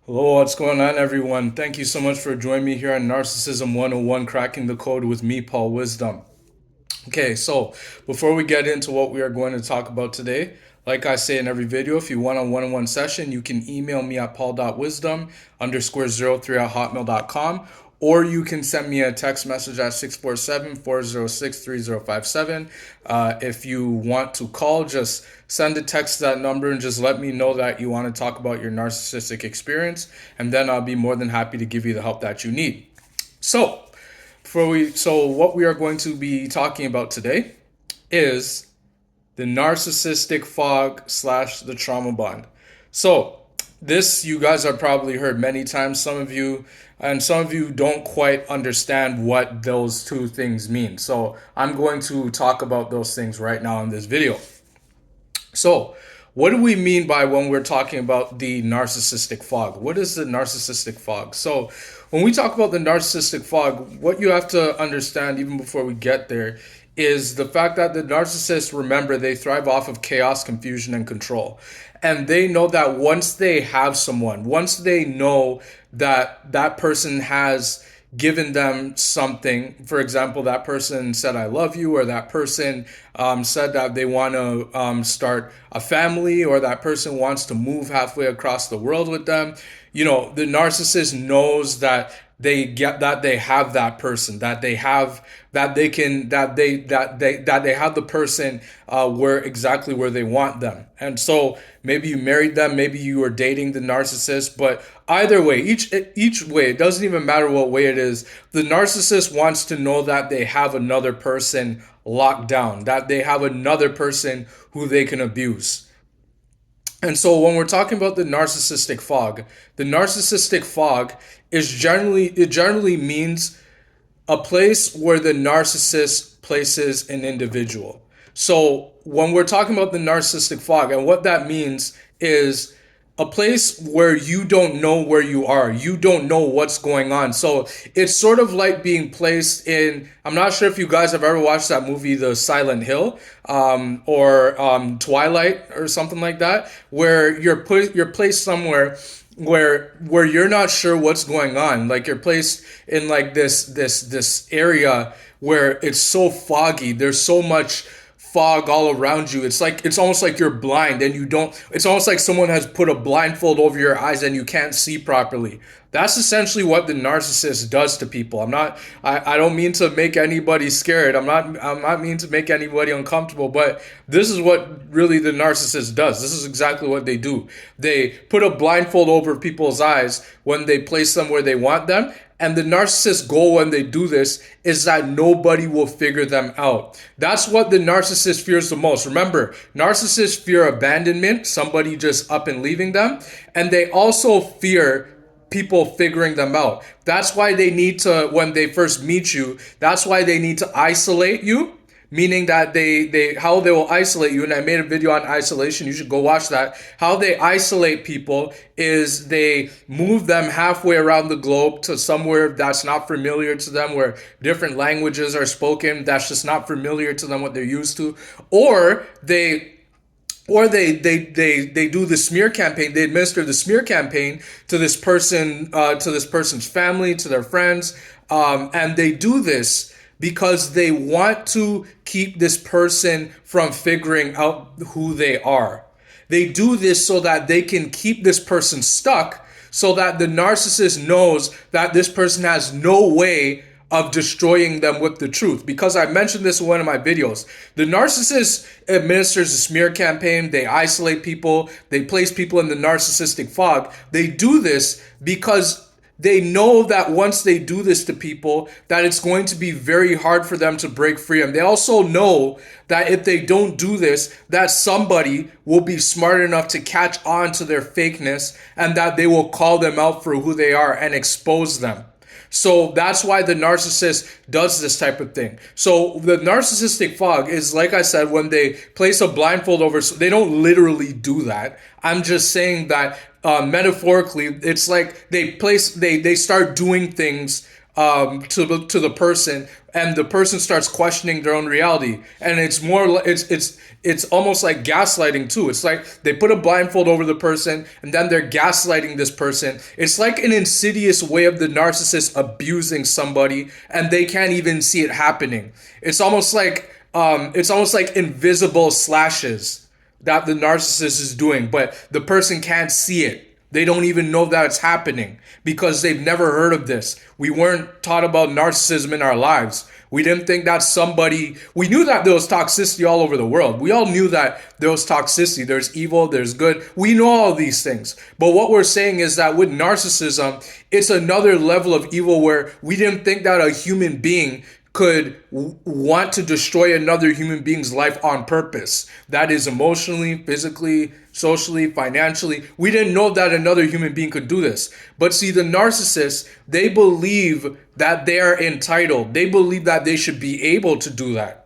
Hello, what's going on, everyone? Thank you so much for joining me here on Narcissism 101 Cracking the Code with me, Paul Wisdom. Okay, so before we get into what we are going to talk about today, like I say in every video, if you want a one-on-one session, you can email me at paul.wisdom_03 at hotmail.com, or you can send me a text message at 647-406-3057. If you want to call, just send a text to that number and just let me know that you want to talk about your narcissistic experience, and then I'll be more than happy to give you the help that you need. So, what we are going to be talking about today is the narcissistic fog slash the trauma bond. So this you guys have probably heard many times. Some of you don't quite understand what those two things mean. So I'm going to talk about those things right now in this video. So, what do we mean by when we're talking about the narcissistic fog? What is the narcissistic fog? So, when we talk about the narcissistic fog, what you have to understand, even before we get there, is the fact that the narcissists, remember, they thrive off of chaos, confusion, and control. And they know that once they have someone, once they know that that person has given them something. For example, that person said, I love you, or that person said that they want to start a family, or that person wants to move halfway across the world with them. You know, the narcissist knows that they have that person, that they have that they can that they have the person where they want them. And so maybe you married them, maybe you were dating the narcissist, but either way, each way, it doesn't even matter what way it is, the narcissist wants to know that they have another person locked down, that they have another person who they can abuse. And so when we're talking about the narcissistic fog is generally means a place where the narcissist places an individual. So when we're talking about the narcissistic fog, and what that means is a place where you don't know where you are. You don't know what's going on. So it's sort of like being placed in, I'm not sure if you guys have ever watched that movie, The Silent Hill, or Twilight or something like that, where you're placed somewhere where you're not sure what's going on. Like you're placed in like this area where it's so foggy. There's so much fog all around you. It's almost like you're blind and you don't, it's almost like someone has put a blindfold over your eyes and you can't see properly. That's essentially what the narcissist does to people. I don't mean to make anybody scared. I'm not mean to make anybody uncomfortable, but this is what really the narcissist does. This is exactly what they do. They put a blindfold over people's eyes when they place them where they want them. And the narcissist's goal when they do this is that nobody will figure them out. That's what the narcissist fears the most. Remember, narcissists fear abandonment, somebody just up and leaving them. And they also fear people figuring them out. That's why they need to, when they first meet you, that's why they need to isolate you, meaning that they how they will isolate you. And I made a video on isolation, you should go watch that. How they isolate people is they move them halfway around the globe to somewhere that's not familiar to them, where different languages are spoken that's just not familiar to them, what they're used to. Or they do the smear campaign. They administer the smear campaign to this person, to this person's family, to their friends, and they do this because they want to keep this person from figuring out who they are. They do this so that they can keep this person stuck, so that the narcissist knows that this person has no way of destroying them with the truth. Because I mentioned this in one of my videos. The narcissist administers a smear campaign, they isolate people, they place people in the narcissistic fog. They do this because they know that once they do this to people, that it's going to be very hard for them to break free. And they also know that if they don't do this, that somebody will be smart enough to catch on to their fakeness, and that they will call them out for who they are and expose them. So that's why the narcissist does this type of thing. So the narcissistic fog is, like I said, when they place a blindfold over, so they don't literally do that. I'm just saying that metaphorically, it's like they start doing things to the person, and the person starts questioning their own reality. And it's more it's almost like gaslighting too. It's like they put a blindfold over the person, and then they're gaslighting this person. It's like an insidious way of the narcissist abusing somebody, and they can't even see it happening. It's almost like invisible slashes that the narcissist is doing, but the person can't see it. They don't even know that it's happening because they've never heard of this. We weren't taught about narcissism in our lives. We didn't think that we knew that there was toxicity all over the world. We all knew that there was toxicity. There's evil, there's good. We know all these things. But what we're saying is that with narcissism, it's another level of evil where we didn't think that a human being could want to destroy another human being's life on purpose. That is emotionally, physically, socially, financially. We didn't know that another human being could do this. But see, the narcissists, they believe that they are entitled. They believe that they should be able to do that.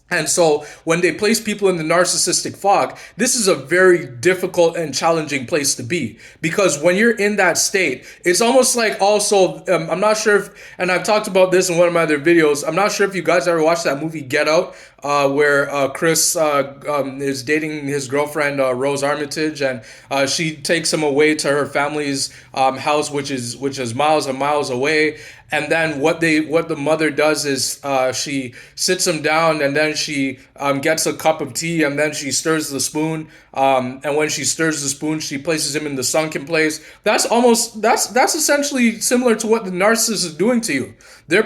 And so when they place people in the narcissistic fog, this is a very difficult and challenging place to be, because when you're in that state, it's almost like also, I'm not sure if, and I've talked about this in one of my other videos, I'm not sure if you guys ever watched that movie Get Out, where Chris is dating his girlfriend, Rose Armitage, and she takes him away to her family's house, which is miles and miles away. And then what the mother does is she sits him down, and then she gets a cup of tea, and then she stirs the spoon. And when she stirs the spoon, she places him in the sunken place. That's essentially similar to what the narcissist is doing to you. They're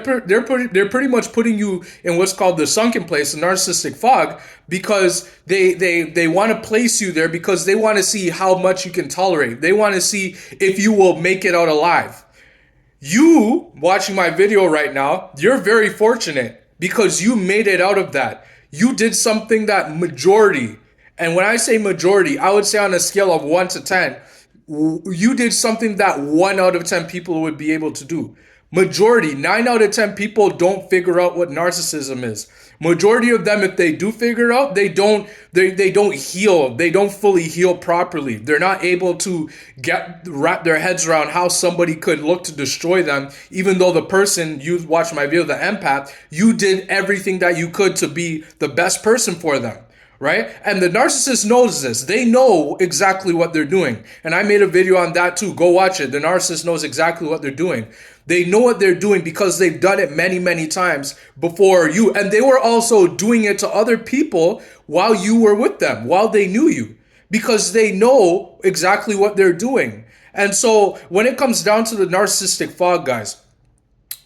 pretty much putting you in what's called the sunken place, the narcissistic fog, because they want to place you there because they want to see how much you can tolerate. They want to see if you will make it out alive. You watching my video right now, you're very fortunate because you made it out of that. You did something that majority, and when I say majority, I would say on a scale of 1 to 10, you did something that 1 out of 10 people would be able to do. Majority, 9 out of 10 people don't figure out what narcissism is. Majority of them, if they do figure out, they don't heal. They don't fully heal properly. They're not able to wrap their heads around how somebody could look to destroy them, even though the person, you watched my video, the empath, you did everything that you could to be the best person for them. Right? And the narcissist knows this. They know exactly what they're doing. And I made a video on that too. Go watch it. The narcissist knows exactly what they're doing. They know what they're doing because they've done it many, many times before you. And they were also doing it to other people while you were with them, while they knew you, because they know exactly what they're doing. And so when it comes down to the narcissistic fog, guys,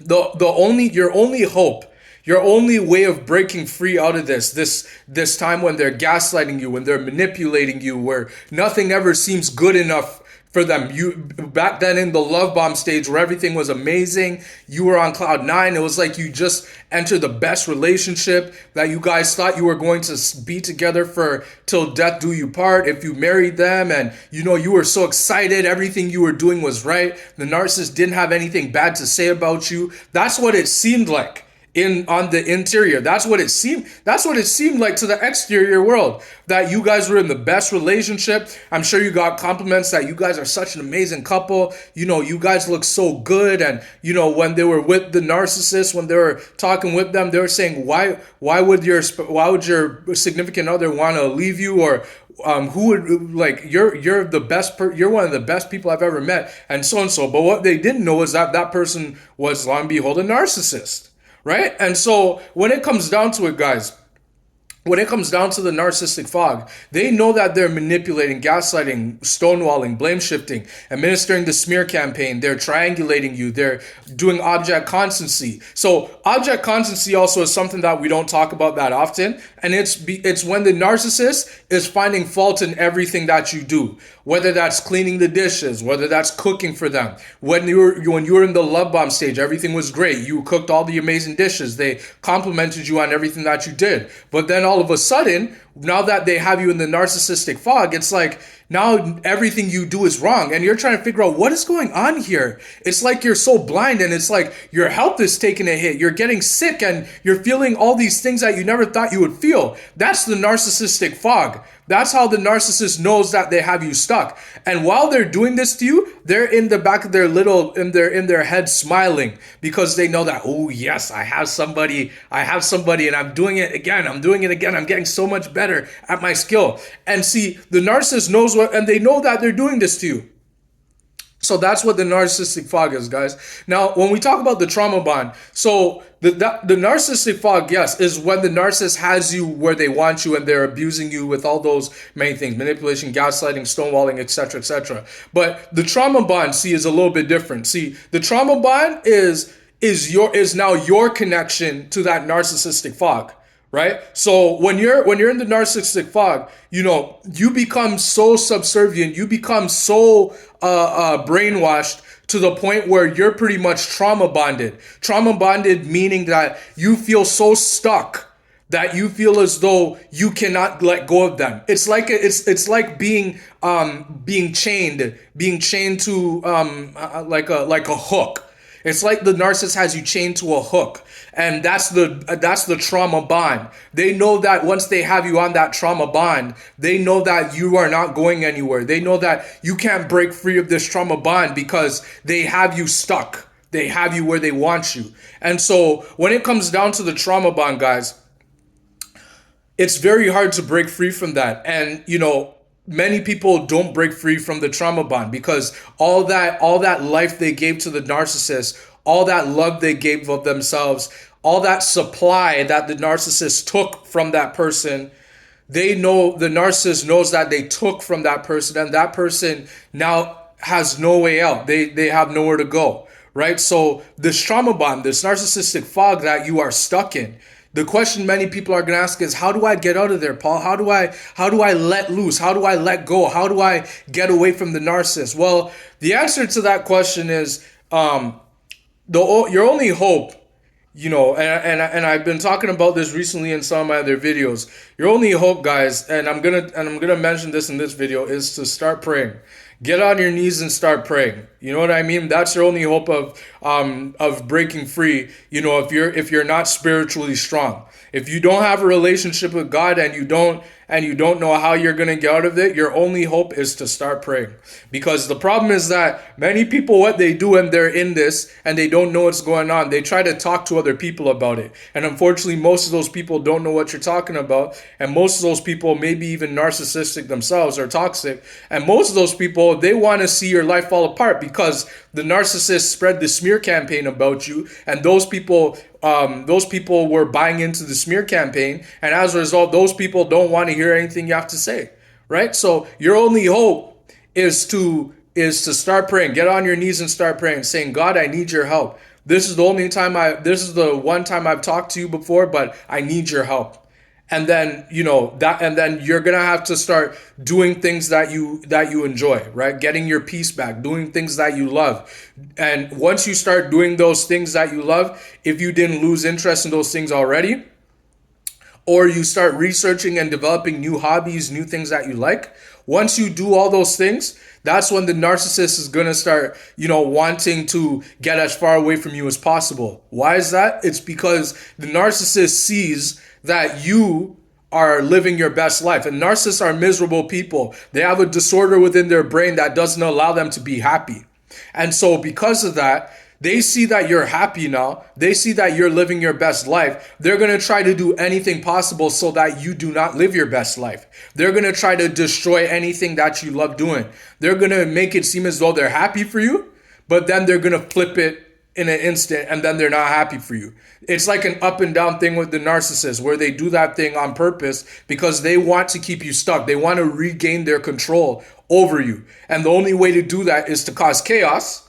your only hope, your only way of breaking free out of this time when they're gaslighting you, when they're manipulating you, where nothing ever seems good enough for them. You back then in the love bomb stage where everything was amazing, you were on cloud 9. It was like you just entered the best relationship that you guys thought you were going to be together for till death do you part. If you married them, and you were so excited, everything you were doing was right. The narcissist didn't have anything bad to say about you. That's what it seemed like. On the interior, that's what it seemed like to the exterior world, that you guys were in the best relationship. I'm sure you got compliments that you guys are such an amazing couple. You guys look so good. And when they were with the narcissist, when they were talking with them, they were saying, why would your significant other want to leave you? Or who would, like, you're the best you're one of the best people I've ever met, and so and so. But what they didn't know is that person was, lo and behold, a narcissist. Right? And so when it comes down to it, guys, when it comes down to the narcissistic fog, they know that they're manipulating, gaslighting, stonewalling, blame shifting, administering the smear campaign. They're triangulating you. They're doing object constancy. So object constancy also is something that we don't talk about that often. And it's when the narcissist is finding fault in everything that you do, whether that's cleaning the dishes, whether that's cooking for them. When you were in the love bomb stage, everything was great. You cooked all the amazing dishes. They complimented you on everything that you did. But then all of a sudden, now that they have you in the narcissistic fog, it's like Now everything you do is wrong, and you're trying to figure out what is going on here. It's like you're so blind, and it's like your health is taking a hit. You're getting sick, and you're feeling all these things that you never thought you would feel. That's the narcissistic fog. That's how the narcissist knows that they have you stuck. And while they're doing this to you, they're in the back of their in their head smiling, because they know that, oh yes, I have somebody, and I'm doing it again. I'm getting so much better at my skill. And see, the narcissist knows what, and they know that they're doing this to you. So that's what the narcissistic fog is, guys. Now, when we talk about the trauma bond, so the narcissistic fog, yes, is when the narcissist has you where they want you and they're abusing you with all those many things: manipulation, gaslighting, stonewalling, etc., etc. But the trauma bond, see, is a little bit different. See, the trauma bond is now your connection to that narcissistic fog. Right? So when you're in the narcissistic fog, you become so subservient, you become so brainwashed to the point where you're pretty much trauma bonded. Trauma bonded meaning that you feel so stuck that you feel as though you cannot let go of them. It's like being chained to like a hook. It's like the narcissist has you chained to a hook. And that's the trauma bond. They know that once they have you on that trauma bond, they know that you are not going anywhere. They know that you can't break free of this trauma bond because they have you stuck. They have you where they want you. And so when it comes down to the trauma bond, guys, it's very hard to break free from that. And, many people don't break free from the trauma bond because all that life they gave to the narcissist, all that love they gave of themselves, all that supply that the narcissist took from that person, they know, the narcissist knows that they took from that person, and that person now has no way out. They have nowhere to go, right? So this trauma bond, this narcissistic fog that you are stuck in, the question many people are going to ask is, how do I get out of there, Paul? How do I let loose? How do I let go? How do I get away from the narcissist? Well, the answer to that question is your only hope, and I've been talking about this recently in some of my other videos. Your only hope, guys, and I'm gonna mention this in this video, is to start praying. Get on your knees and start praying. You know what I mean? That's your only hope of breaking free. If you're not spiritually strong, if you don't have a relationship with God, and you don't know how you're going to get out of it, your only hope is to start praying. Because the problem is that many people, what they do when they're in this and they don't know what's going on, they try to talk to other people about it. And unfortunately, most of those people don't know what you're talking about. And most of those people, maybe even narcissistic themselves, are toxic. And most of those people, they want to see your life fall apart because the narcissist spread the smear campaign about you. And those people were buying into the smear campaign, and as a result, those people don't want to hear anything you have to say, right? So your only hope is to start praying. Get on your knees and start praying, saying, God, I need your help. This is the one time I've talked to you before, but I need your help. And then, and then you're going to have to start doing things that you enjoy, right? Getting your peace back, doing things that you love. And once you start doing those things that you love, if you didn't lose interest in those things already, or you start researching and developing new hobbies, new things that you like, once you do all those things, that's when the narcissist is going to start, wanting to get as far away from you as possible. Why is that? It's because the narcissist sees that you are living your best life. And narcissists are miserable people. They have a disorder within their brain that doesn't allow them to be happy. And so because of that, they see that you're happy now. They see that you're living your best life. They're going to try to do anything possible so that you do not live your best life. They're going to try to destroy anything that you love doing. They're going to make it seem as though they're happy for you, but then they're going to flip it in an instant, and then they're not happy for you. It's like an up and down thing with the narcissist, where they do that thing on purpose because they want to keep you stuck. They want to regain their control over you. And the only way to do that is to cause chaos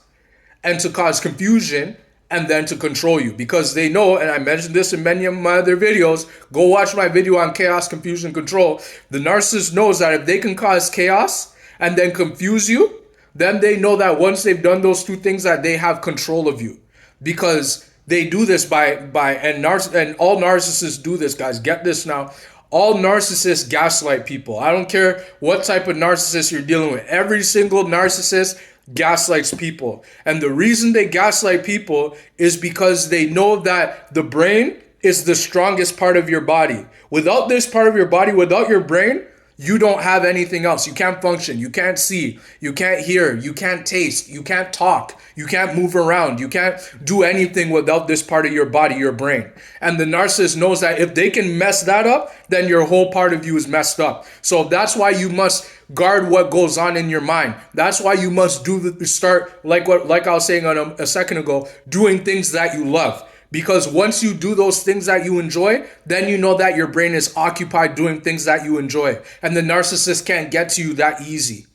and to cause confusion and then to control you, because they know, and I mentioned this in many of my other videos, go watch my video on chaos, confusion, control. The narcissist knows that if they can cause chaos and then confuse you, then they know that once they've done those two things, that they have control of you, because they do this and all narcissists do this, guys. Get this now. All narcissists gaslight people. I don't care what type of narcissist you're dealing with. Every single narcissist gaslights people. And the reason they gaslight people is because they know that the brain is the strongest part of your body. Without this part of your body, without your brain, you don't have anything else. You can't function. You can't see. You can't hear. You can't taste. You can't talk. You can't move around. You can't do anything without this part of your body, your brain. And the narcissist knows that if they can mess that up, then your whole part of you is messed up. So that's why you must guard what goes on in your mind. That's why you must start like I was saying a second ago, doing things that you love. Because once you do those things that you enjoy, then you know that your brain is occupied doing things that you enjoy. And the narcissist can't get to you that easy.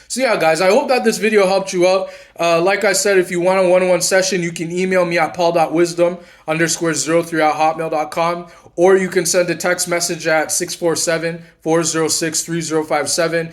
So yeah, guys, I hope that this video helped you out. Like I said, if you want a one-on-one session, you can email me at paul.wisdom_03@hotmail.com, or you can send a text message at 647-406-3057.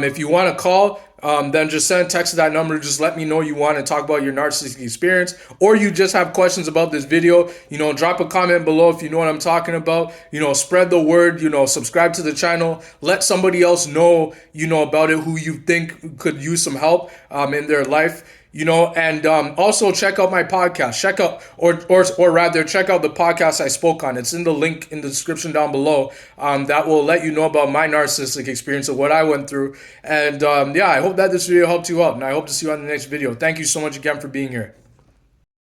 If you want to call, then just send a text to that number. Just let me know you want to talk about your narcissistic experience, or you just have questions about this video. Drop a comment below if you know what I'm talking about. Spread the word. Subscribe to the channel. Let somebody else know about it who you think could use some help in their life. And also check out my podcast. Check out, or rather, check out the podcast I spoke on. It's in the link in the description down below. That will let you know about my narcissistic experience of what I went through. And yeah, I hope that this video helped you out, and I hope to see you on the next video. Thank you so much again for being here.